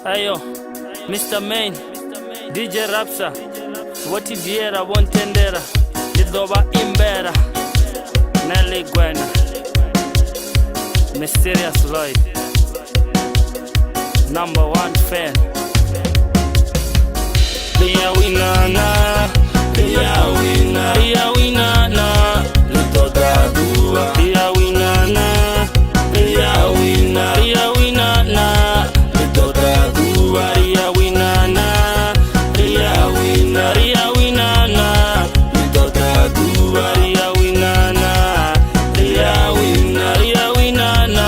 Ayo, Mr. Main, DJ Rapsa, Wati Diera Wontendera, Didoba Imbera, Nelly Gwena, Mysterious Lloyd, #1 fan. Dia winana, dia wina, dia winana, Lutoda Dua, dia winana, dia wina, dia winana, Lutoda Dua, dia winana, dia wina, dia winana, Lutoda Dua, dia winana, dia wina, dia winana,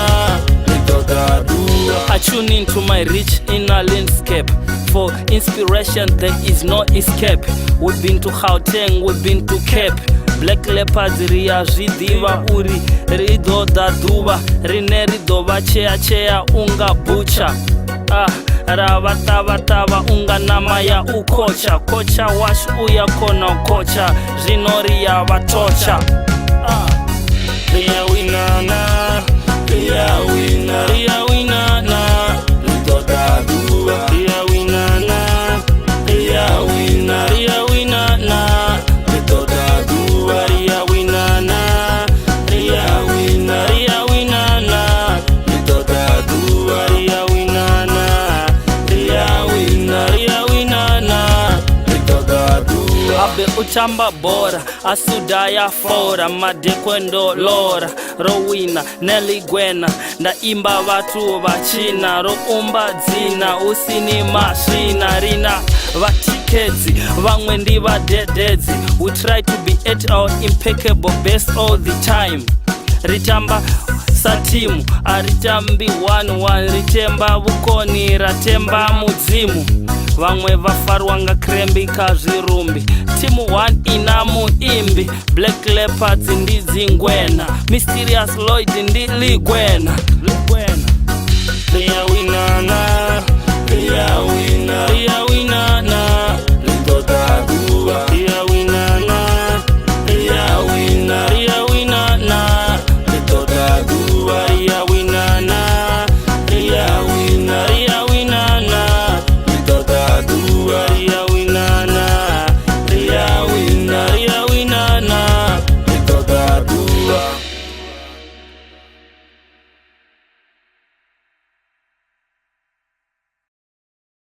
Lutoda Dua. I tune into my rich inner landscape. For inspiration there is no escape. We've been to Gauteng, we've been to Cape. Black Leopards riya zvidiva uri rido da duva rine ridova chea unga bucha rava tava unga nama ya ukocha kocha wash uya kona kocha zvinoriya vatocha riya winana riya wina riya winana ridoda duva riya winana riya wina riya winana ridoda duva riya winana riya wina riya winana ridoda duva riya winana riya wina riya winana ridoda duva. Abe uchamba bora asudaya fora madekwendo lora rowina Nelly Gwena ndaimba vatu vachina roumba dzina usini mashina rina vatikedzi vamwe ndivadededzi. We try to be at our impeccable best all the time. Ritamba satimu aritambi 1-1 ritemba vukoni ratemba mudzimu vamwe vafarwa nga krembi kazvirumbi timu 1 ina muimbi Black Leopards ndidzingwena Mysterious Lloyd ndiligwena riya winana riya wina riya winana ridoda duva riya